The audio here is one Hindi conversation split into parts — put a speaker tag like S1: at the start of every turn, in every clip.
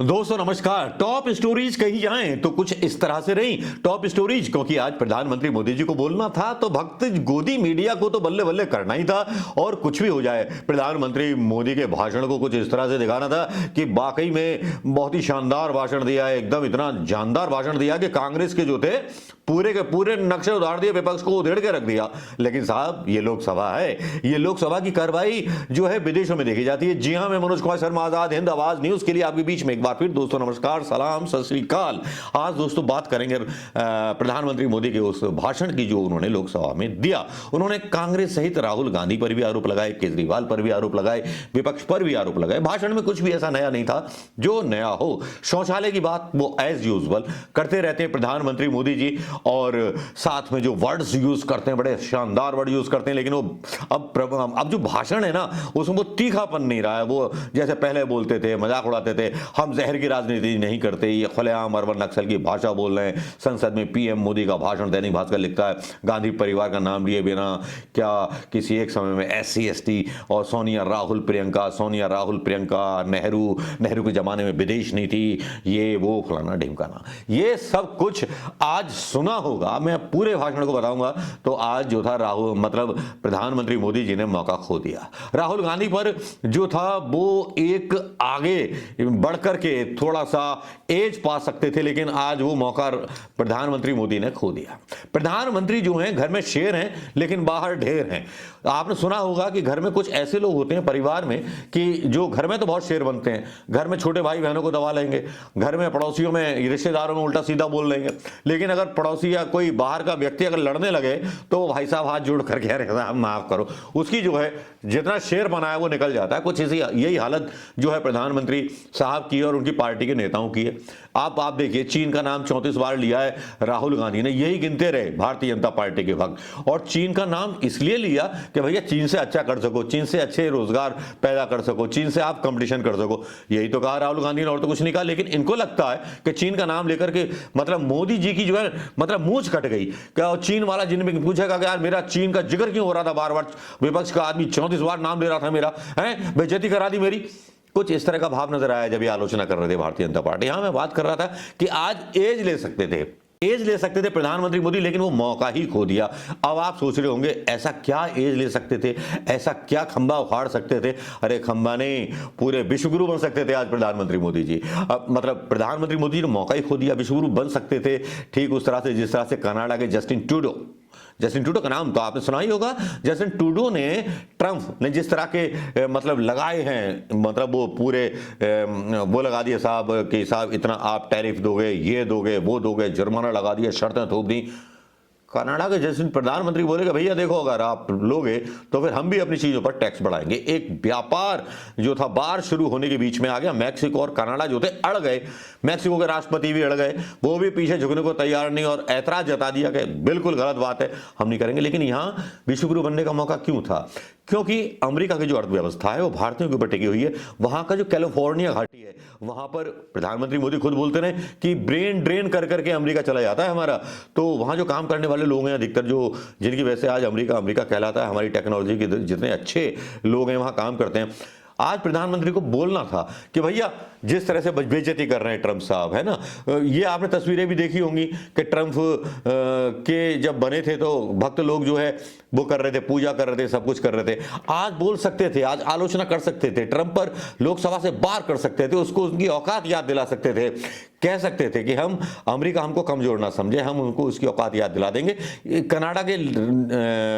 S1: दोस्तों नमस्कार। टॉप स्टोरीज कही जाएं तो कुछ इस तरह से रही टॉप स्टोरीज, क्योंकि आज प्रधानमंत्री मोदी जी को बोलना था तो भक्त गोदी मीडिया को तो बल्ले बल्ले करना ही था। और कुछ भी हो जाए, प्रधानमंत्री मोदी के भाषण को कुछ इस तरह से दिखाना था कि वाकई में बहुत ही शानदार भाषण दिया है, एकदम इतना जानदार भाषण दिया कि कांग्रेस के जो थे पूरे के पूरे नक्शे उतार दिए, विपक्ष को उधेड़ के रख दिया। लेकिन साहब ये लोकसभा है, ये लोकसभा की कार्रवाई जो है विदेशों में देखी जाती है। जी हां, मैं मनोज कुमार शर्मा, आजाद हिंद आवाज न्यूज के लिए आपके बीच में एक बार फिर दोस्तों नमस्कार, सलाम, सत श्री अकाल। आज दोस्तों बात करेंगे प्रधानमंत्री मोदी के उस भाषण की जो उन्होंने लोकसभा में दिया। उन्होंने कांग्रेस सहित राहुल गांधी पर भी आरोप लगाए, केजरीवाल पर भी आरोप लगाए, विपक्ष पर भी आरोप लगाए। भाषण में कुछ भी ऐसा नया नहीं था जो नया हो। शौचालय की बात वो एज यूजुअल करते रहते हैं प्रधानमंत्री मोदी जी, और साथ में जो वर्ड्स यूज करते हैं बड़े शानदार वर्ड यूज करते हैं। लेकिन वो अब जो भाषण है ना उसमें वो तीखापन नहीं रहा है। वो जैसे पहले बोलते थे, मजाक उड़ाते थे, हम जहर की राजनीति नहीं करते, ये खुलेआम अरबन नक्सल की भाषा बोल रहे हैं। संसद में पीएम मोदी का भाषण, दैनिक भास्कर लिखता है गांधी परिवार का नाम लिए बिना क्या किसी एक समय में SC ST और सोनिया राहुल प्रियंका, नेहरू के जमाने में विदेश नीति, ये वो फलाना ढिमकाना, ये सब कुछ आज सुना होगा। मैं पूरे भाषण को बताऊंगा। तो आज जो था राहुल मतलब प्रधानमंत्री मोदी जी ने मौका खो दिया। राहुल गांधी पर जो था वो एक आगे बढ़कर के थोड़ा सा एज पा सकते थे, लेकिन आज वो मौका प्रधानमंत्री मोदी ने खो दिया। प्रधानमंत्री जो हैं घर में शेर हैं लेकिन बाहर ढेर हैं। आपने सुना होगा कि घर में कुछ ऐसे लोग होते हैं परिवार में कि जो घर में तो बहुत शेर बनते हैं, घर में छोटे भाई बहनों को दबा लेंगे, घर में पड़ोसियों में रिश्तेदारों में उल्टा सीधा बोल लेंगे, लेकिन अगर पड़ोसी या कोई बाहर का व्यक्ति अगर लड़ने लगे तो भाई साहब हाथ जोड़ करके अरे साहब माफ करो, उसकी जो है जितना शेर बना है वो निकल जाता है। कुछ इसी यही हालत जो है प्रधानमंत्री साहब की और उनकी पार्टी के नेताओं की है। आप देखिए, चीन का नाम 34 बार लिया है राहुल गांधी ने, यही गिनते रहे भारतीय जनता पार्टी के भक्त। और चीन का नाम इसलिए लिया कि भैया चीन से अच्छा कर सको, चीन से अच्छे रोजगार पैदा कर सको, चीन से आप कंपटीशन कर सको, यही तो कहा राहुल गांधी ने, और तो कुछ नहीं कहा। लेकिन इनको लगता है कि चीन का नाम लेकर के मतलब मोदी जी की जो है मतलब मूंछ कट गई। क्या चीन वाला जिनमें पूछेगा कि यार मेरा चीन का जिक्र क्यों हो रहा था, बार बार विपक्ष का आदमी 34 बार नाम ले रहा था मेरा, है बेइज्जती करा दी मेरी। कुछ इस तरह का भाव नजर आया जब ये आलोचना कर रहे थे भारतीय जनता पार्टी। यहां मैं बात कर रहा था कि आज एज ले सकते थे प्रधानमंत्री मोदी, लेकिन वो मौका ही खो दिया। अब आप सोच रहे होंगे ऐसा क्या एज ले सकते थे, ऐसा क्या खंबा उखाड़ सकते थे? अरे खंबा नहीं, पूरे विश्वगुरु बन सकते थे आज प्रधानमंत्री मोदी जी। मतलब प्रधानमंत्री मोदी ने मौका ही खो दिया, विश्वगुरु बन सकते थे ठीक उस तरह से जिस तरह से कनाडा के जस्टिन ट्रूडो का नाम तो आपने सुना ही होगा। जस्टिन ट्रूडो ने ट्रंप ने जिस तरह के मतलब लगाए हैं, मतलब वो पूरे वो लगा दिए साहब कि साहब इतना आप टैरिफ दोगे, ये दोगे, वो दोगे, जुर्माना लगा दिया, शर्तें थोप दी। कनाडा के जैसे प्रधानमंत्री बोलेगा भैया देखो अगर आप लोगे तो फिर हम भी अपनी चीजों पर टैक्स बढ़ाएंगे। एक व्यापार जो था बार शुरू होने के बीच में आ गया। मैक्सिको और कनाडा जो थे अड़ गए, मैक्सिको के राष्ट्रपति भी अड़ गए, वो भी पीछे झुकने को तैयार नहीं और ऐतराज जता दिया कि बिल्कुल गलत बात है, हम नहीं करेंगे। लेकिन यहाँ विश्वगुरु बनने का मौका क्यों था? क्योंकि अमेरिका की जो अर्थव्यवस्था है वो भारतीयों के ऊपर टिकी हुई है। वहां का जो कैलिफोर्निया घाटी है वहां पर प्रधानमंत्री मोदी खुद बोलते रहे कि ब्रेन ड्रेन कर करके अमेरिका चला जाता है हमारा। तो वहां जो काम करने वाले लोग हैं अधिकतर जो जिनकी वजह से आज अमेरिका कहलाता है, हमारी टेक्नोलॉजी के जितने अच्छे लोग हैं वहां काम करते हैं। आज प्रधानमंत्री को बोलना था कि भैया जिस तरह से बेइज्जती कर रहे हैं ट्रंप साहब, है ना, ये आपने तस्वीरें भी देखी होंगी कि ट्रंप के जब बने थे तो भक्त लोग जो है वो कर रहे थे, पूजा कर रहे थे, सब कुछ कर रहे थे। आज बोल सकते थे, आज आलोचना कर सकते थे, ट्रंप पर लोकसभा से बार कर सकते थे, उसको उनकी औकात याद दिला सकते थे, कह सकते थे कि हम अमेरिका हमको कमजोर ना समझे, हम उनको उसकी औकात याद दिला देंगे। कनाडा के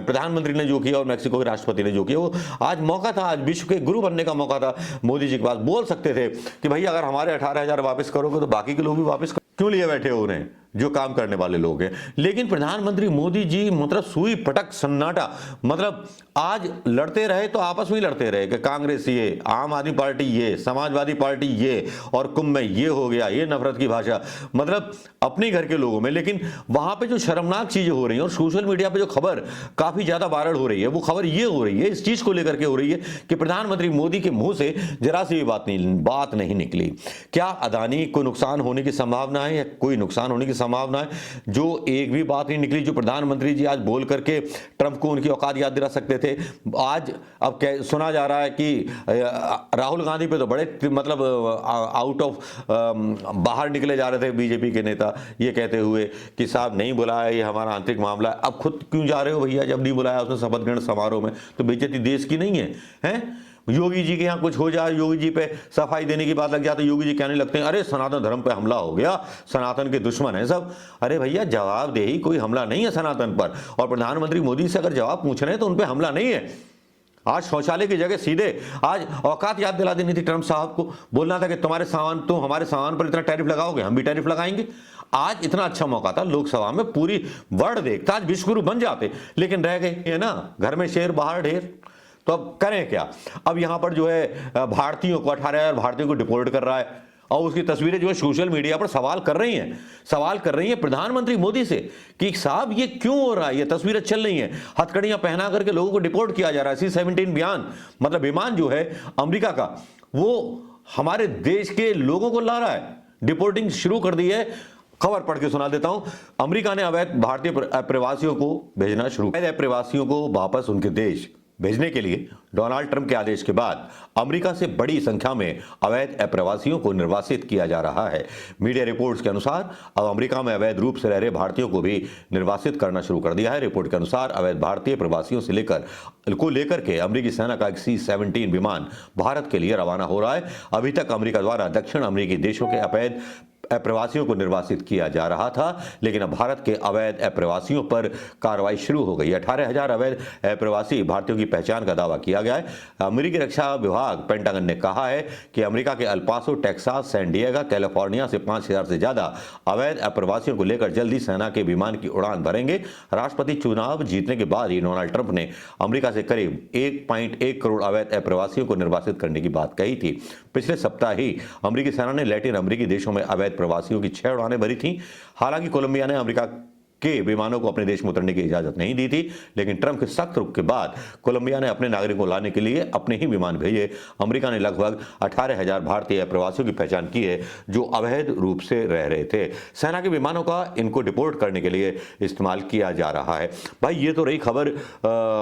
S1: प्रधानमंत्री ने जो किया और मैक्सिको के राष्ट्रपति ने जो किया, वो आज मौका था, आज विश्व के गुरु बनने का मौका था मोदी जी के पास। बोल सकते थे कि भैया अगर हमारे 18,000 वापस करोगे तो बाकी के लोग भी वापस क्यों लिए बैठे हो उन्हें, जो काम करने वाले लोग हैं। लेकिन प्रधानमंत्री मोदी जी मतलब सुई पटक सन्नाटा, मतलब आज लड़ते रहे तो आपस में ही लड़ते रहे कि कांग्रेस ये, आम आदमी पार्टी ये, समाजवादी पार्टी ये, और कुंभ में ये हो गया, ये नफरत की भाषा, मतलब अपने घर के लोगों में। लेकिन वहां पे जो शर्मनाक चीजें हो रही हैं और सोशल मीडिया पे जो खबर काफी ज्यादा वायरल हो रही है, वो खबर ये हो रही है, इस चीज को लेकर के हो रही है कि प्रधानमंत्री मोदी के मुंह से जरा सी बात नहीं निकली। क्या अदानी को नुकसान होने की संभावना है या कोई नुकसान होने की संभावना है। जो एक भी बात नहीं निकली जो प्रधानमंत्री जी आज बोल करके ट्रंप को उनकी औकात याद दिला सकते थे। आज अब सुना जा रहा है कि राहुल गांधी पे तो बड़े मतलब आउट ऑफ बाहर निकले जा रहे थे बीजेपी के नेता, ये कहते हुए कि साहब नहीं बुलाया, ये हमारा आंतरिक मामला है। अब खुद क्यों जा रहे हो भैया, जब नहीं बुलाया उसने शपथ ग्रहण समारोह में, तो बेइज्जती देश की नहीं है, हैं? योगी जी के यहाँ कुछ हो जाए, योगी जी पे सफाई देने की बात लग जाती है, योगी जी कहने लगते हैं अरे सनातन धर्म पे हमला हो गया, सनातन के दुश्मन है सब। अरे भैया जवाबदेही, कोई हमला नहीं है सनातन पर, और प्रधानमंत्री मोदी से अगर जवाब पूछ रहे हैं तो उन पे हमला नहीं है। आज शौचालय की जगह सीधे आज औकात याद दिला देनी थी ट्रंप साहब को, बोलना था कि तुम्हारे सामान, तुम हमारे सामान पर इतना टैरिफ लगाओगे, हम भी टैरिफ लगाएंगे। आज इतना अच्छा मौका था लोकसभा में, पूरी वर्ल्ड देखता, आज विश्वगुरु बन जाते, लेकिन रह गए ये ना, घर में शेर बाहर ढेर। तो अब करें क्या? अब यहां पर जो है भारतीयों को 18,000 भारतीयों को डिपोर्ट कर रहा है, और उसकी तस्वीरें जो है सोशल मीडिया पर सवाल कर रही हैं प्रधानमंत्री मोदी से कि साहब ये क्यों हो रहा है, ये तस्वीरें चल रही हैं, हथकड़ियां पहना करके लोगों को डिपोर्ट किया जा रहा है। C-17 मतलब विमान जो है अमेरिका का, वो हमारे देश के लोगों को ला रहा है, डिपोर्टिंग शुरू कर दी है। खबर पढ़ के सुना देता हूं। अमेरिका ने अवैध भारतीय प्रवासियों को भेजना शुरू, प्रवासियों को वापस उनके देश भेजने के लिए डोनाल्ड ट्रंप के आदेश के बाद अमेरिका से बड़ी संख्या में अवैध अप्रवासियों को निर्वासित किया जा रहा है। मीडिया रिपोर्ट्स के अनुसार अब अमेरिका में अवैध रूप से रह रहे भारतीयों को भी निर्वासित करना शुरू कर दिया है। रिपोर्ट के अनुसार अवैध भारतीय प्रवासियों से लेकर के अमेरिकी सेना का एक C-17 विमान भारत के लिए रवाना हो रहा है। अभी तक अमेरिका द्वारा दक्षिण अमेरिकी देशों के अवैध अप्रवासियों को निर्वासित किया जा रहा था, लेकिन अब भारत के अवैध अप्रवासियों पर कार्रवाई शुरू हो गई। 18,000 अवैध अप्रवासी भारतीयों की पहचान का दावा किया गया है। अमेरिकी रक्षा विभाग पेंटागन ने कहा है कि अमेरिका के अल्पासो, टेक्सास, सैन डिएगो, कैलिफोर्निया से 5,000 से ज्यादा अवैध अप्रवासियों को लेकर जल्दी सेना के विमान की उड़ान भरेंगे। राष्ट्रपति चुनाव जीतने के बाद ही डोनाल्ड ट्रंप ने अमेरिका से करीब 1.1 करोड़ अवैध अप्रवासियों को निर्वासित करने की बात कही थी। पिछले सप्ताह ही अमेरिकी सेना ने लैटिन अमेरिकी देशों में अवैध प्रवासियों की 6 उड़ानें भरी थी। हालांकि कोलंबिया ने अमेरिका के विमानों को अपने देश में उतरने की इजाजत नहीं दी थी, लेकिन ट्रंप के सख्त रुख के बाद कोलंबिया ने अपने नागरिकों को लाने के लिए अपने ही विमान भेजे। अमेरिका ने लगभग 18,000 भारतीय प्रवासियों की पहचान की है जो अवैध रूप से रह रहे थे। सेना के विमानों का इनको डिपोर्ट करने के लिए इस्तेमाल किया जा रहा है। भाई ये तो रही खबर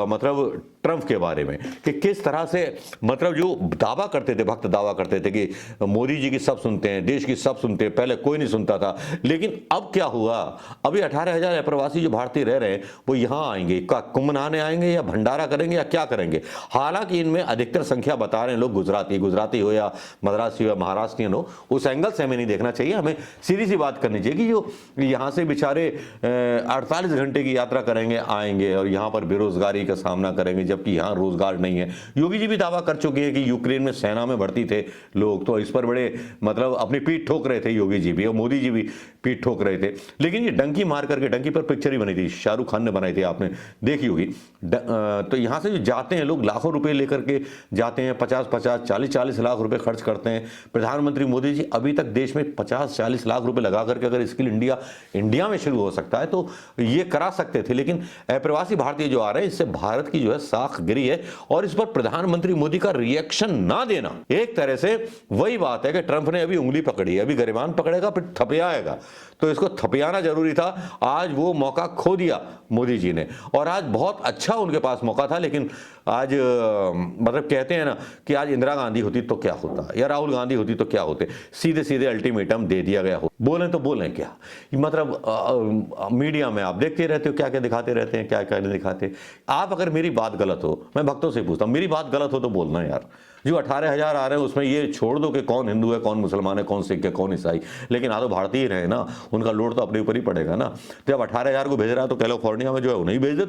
S1: मतलब ट्रंप के बारे में कि किस तरह से मतलब जो दावा करते थे, भक्त दावा करते थे कि मोदी जी की सब सुनते हैं, देश की सब सुनते हैं, पहले कोई नहीं सुनता था। लेकिन अब क्या हुआ? अभी 18,000 प्रवासी जो भारतीय रह रहे हैं वो यहां आएंगे, क्या कुंभ नहाने आएंगे या भंडारा करेंगे या क्या करेंगे? हालांकि इनमें अधिकतर संख्या बता रहे हैं लोग गुजराती हो या मद्रासी हो या महाराष्ट्रियन हो। उस एंगल से हमें नहीं देखना चाहिए, हमें सीधी सी बात करनी चाहिए कि जो यहां से बेचारे 48 घंटे की यात्रा करेंगे, आएंगे और यहां पर बेरोजगारी का सामना करेंगे, जबकि यहां रोजगार नहीं है। योगी जी भी दावा कर चुके हैं कि यूक्रेन में सेना में भर्ती थे लोग, तो इस पर बड़े मतलब अपनी पीठ ठोक रहे थे योगी जी भी और मोदी जी भी पीठ ठोक रहे थे। लेकिन ये डंकी मार करके, डंकी पर पिक्चर ही बनी थी, शाहरुख खान ने बनाई थी, आपने देखी होगी। तो यहां से जो जाते हैं लोग, लाखों रुपए लेकर के जाते हैं, 50-50, 40-40 लाख रुपए खर्च करते हैं। प्रधानमंत्री मोदी जी अभी तक देश में 50-40 लाख रुपए लगा करके अगर स्किल इंडिया में शुरू हो सकता है तो ये करा सकते थे। लेकिन अप्रवासी भारतीय जो आ रहे हैं, इससे भारत की जो है साख गिरी है, और इस पर प्रधानमंत्री मोदी का रिएक्शन ना देना एक तरह से वही बात है कि ट्रंप ने अभी उंगली पकड़ी है, अभी गरिमान पकड़ेगा फिर थपयाएगा, तो इसको थपयाना जरूरी था। आज वो मौका खो दिया मोदी जी ने, और आज बहुत अच्छा उनके पास मौका था। लेकिन आज मतलब कहते हैं ना कि आज इंदिरा गांधी होती तो क्या होता, या राहुल गांधी होती तो क्या होते, सीधे सीधे अल्टीमेटम दे दिया गया हो। बोलें तो बोलें क्या, मतलब मीडिया में आप देखते रहते हो क्या क्या दिखाते रहते हैं, क्या क्या नहीं दिखाते। आप अगर मेरी बात गलत हो, मैं भक्तों से पूछता हूं, मेरी बात गलत हो तो बोलना यार। जो 18,000 आ रहे हैं उसमें ये छोड़ दो कि कौन हिंदू है, कौन मुसलमान है, कौन सिख है, कौन ईसाई, लेकिन आ तो भारतीय रहे ना, उनका लोड तो अपने ऊपर ही पड़ेगा ना। जब 18,000 को भेज रहा है तो कैलिफोर्निया में जो है उन्हें भेज दे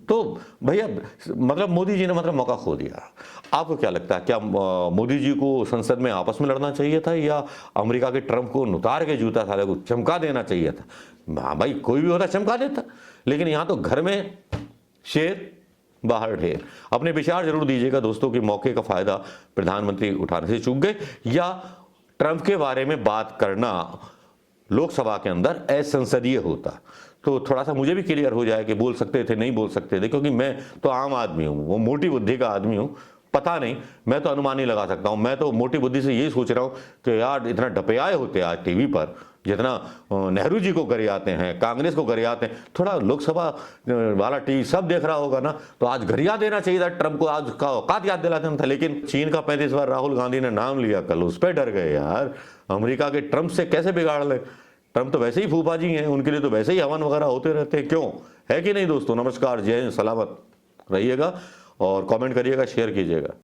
S1: तो भैया मतलब मोदी जी ने मतलब मौका खो दिया। आपको क्या लगता है, क्या मोदी जी को संसद में आपस में लड़ना चाहिए था, या अमेरिका के ट्रंप को उतार के जूता साले को चमका देना चाहिए था? हाँ भाई, कोई भी होता चमका देता, लेकिन यहां तो घर में शेर बाहर ढेर। अपने विचार जरूर दीजिएगा दोस्तों कि मौके का फायदा प्रधानमंत्री उठाने से चूक गए, या ट्रंप के बारे में बात करना लोकसभा के अंदर असंसदीय होता। तो थोड़ा सा मुझे भी क्लियर हो जाए कि बोल सकते थे, नहीं बोल सकते थे, क्योंकि मैं तो आम आदमी हूँ, वो मोटी बुद्धि का आदमी हूँ, पता नहीं, मैं तो अनुमान ही लगा सकता हूँ। मैं तो मोटी बुद्धि से यही सोच रहा हूँ कि यार इतना डपयाए होते आज टीवी पर जितना नेहरू जी को गरियाते हैं, कांग्रेस को गरियाते हैं, थोड़ा लोकसभा वाला टीवी सब देख रहा होगा ना, तो आज गरिया देना चाहिए था ट्रंप को, आज का औकात याद दिलाना था। लेकिन चीन का 35 बार राहुल गांधी ने नाम लिया कल, उस पर डर गए यार। अमेरिका के ट्रंप से कैसे बिगाड़ ले, ट्रंप तो वैसे ही फूफाजी हैं, उनके लिए तो वैसे ही हवन वगैरह होते रहते हैं, क्यों, है कि नहीं दोस्तों। नमस्कार, जय हिंद, सलामत रहिएगा और कमेंट करिएगा, शेयर कीजिएगा।